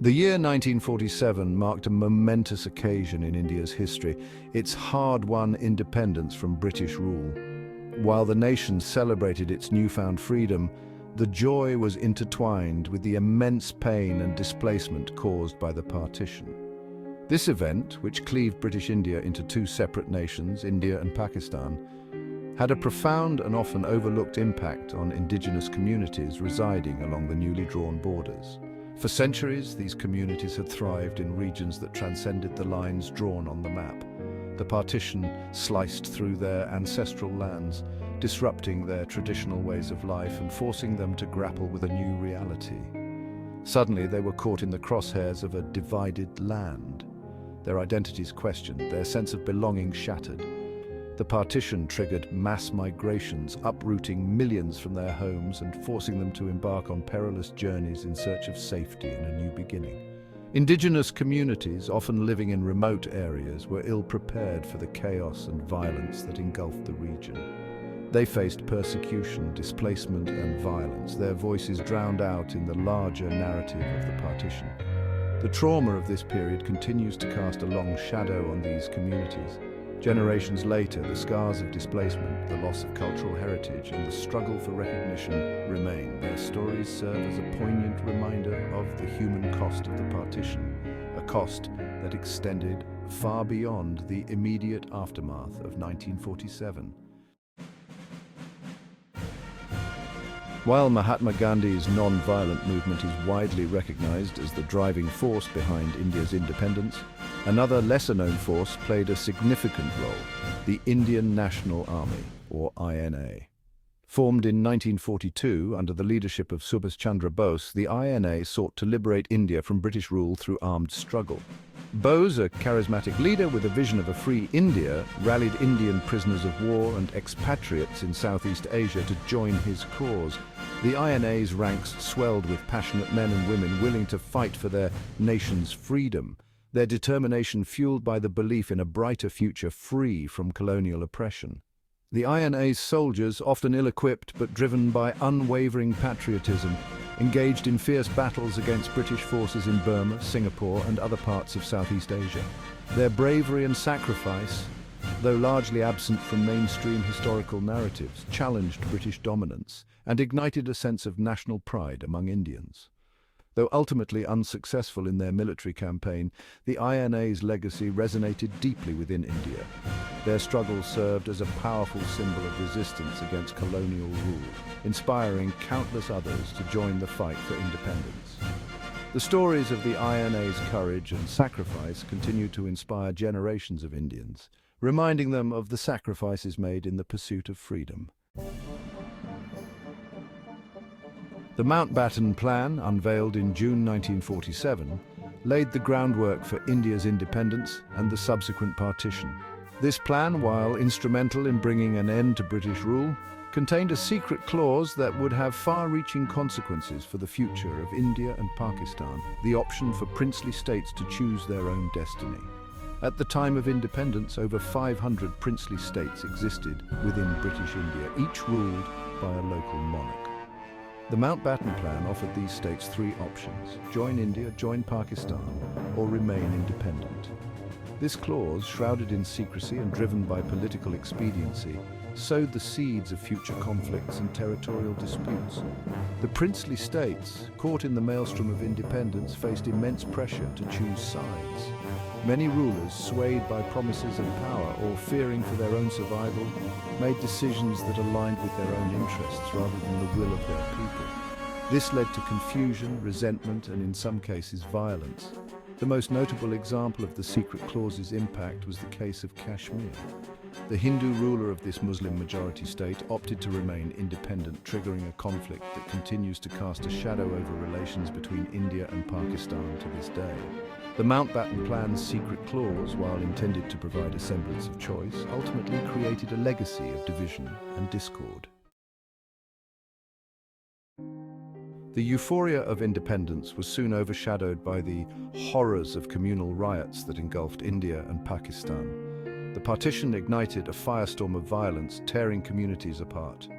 The year 1947 marked a momentous occasion in India's history, its hard-won independence from British rule. While the nation celebrated its newfound freedom, the joy was intertwined with the immense pain and displacement caused by the partition. This event, which cleaved British India into two separate nations, India and Pakistan, had a profound and often overlooked impact on indigenous communities residing along the newly drawn borders. For centuries, these communities had thrived in regions that transcended the lines drawn on the map. The partition sliced through their ancestral lands, disrupting their traditional ways of life and forcing them to grapple with a new reality. Suddenly, they were caught in the crosshairs of a divided land. Their identities questioned, their sense of belonging shattered. The partition triggered mass migrations, uprooting millions from their homes and forcing them to embark on perilous journeys in search of safety and a new beginning. Indigenous communities, often living in remote areas, were ill-prepared for the chaos and violence that engulfed the region. They faced persecution, displacement, and violence, their voices drowned out in the larger narrative of the partition. The trauma of this period continues to cast a long shadow on these communities. Generations later, the scars of displacement, the loss of cultural heritage, and the struggle for recognition remain. Their stories serve as a poignant reminder of the human cost of the partition, a cost that extended far beyond the immediate aftermath of 1947. While Mahatma Gandhi's non-violent movement is widely recognized as the driving force behind India's independence, another lesser-known force played a significant role: the Indian National Army, or INA. Formed in 1942 under the leadership of Subhash Chandra Bose, the INA sought to liberate India from British rule through armed struggle. Bose, a charismatic leader with a vision of a free India, rallied Indian prisoners of war and expatriates in Southeast Asia to join his cause. The INA's ranks swelled with passionate men and women willing to fight for their nation's freedom, their determination fueled by the belief in a brighter future free from colonial oppression. The INA's soldiers, often ill-equipped but driven by unwavering patriotism, engaged in fierce battles against British forces in Burma, Singapore, and other parts of Southeast Asia. Their bravery and sacrifice, though largely absent from mainstream historical narratives, challenged British dominance and ignited a sense of national pride among Indians. Though ultimately unsuccessful in their military campaign, the INA's legacy resonated deeply within India. Their struggles served as a powerful symbol of resistance against colonial rule, inspiring countless others to join the fight for independence. The stories of the INA's courage and sacrifice continue to inspire generations of Indians, reminding them of the sacrifices made in the pursuit of freedom. The Mountbatten Plan, unveiled in June 1947, laid the groundwork for India's independence and the subsequent partition. This plan, while instrumental in bringing an end to British rule, contained a secret clause that would have far-reaching consequences for the future of India and Pakistan, the option for princely states to choose their own destiny. At the time of independence, over 500 princely states existed within British India, each ruled by a local monarch. The Mountbatten Plan offered these states three options: join India, join Pakistan, or remain independent. This clause, shrouded in secrecy and driven by political expediency, sowed the seeds of future conflicts and territorial disputes. The princely states, caught in the maelstrom of independence, faced immense pressure to choose sides. Many rulers, swayed by promises of power or fearing for their own survival, made decisions that aligned with their own interests rather than the will of their people. This led to confusion, resentment, and in some cases violence. The most notable example of the secret clause's impact was the case of Kashmir. The Hindu ruler of this Muslim-majority state opted to remain independent, triggering a conflict that continues to cast a shadow over relations between India and Pakistan to this day. The Mountbatten Plan's secret clause, while intended to provide a semblance of choice, ultimately created a legacy of division and discord. The euphoria of independence was soon overshadowed by the horrors of communal riots that engulfed India and Pakistan. The partition ignited a firestorm of violence, tearing communities apart.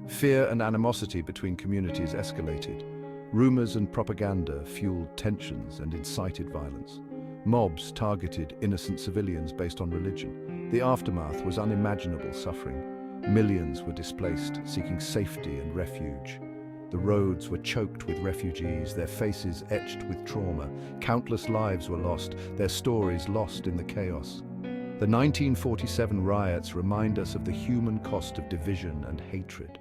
Fear and animosity between communities escalated. Rumors and propaganda fueled tensions and incited violence. Mobs targeted innocent civilians based on religion. The aftermath was unimaginable suffering. Millions were displaced, seeking safety and refuge. The roads were choked with refugees, their faces etched with trauma. Countless lives were lost, their stories lost in the chaos. The 1947 riots remind us of the human cost of division and hatred.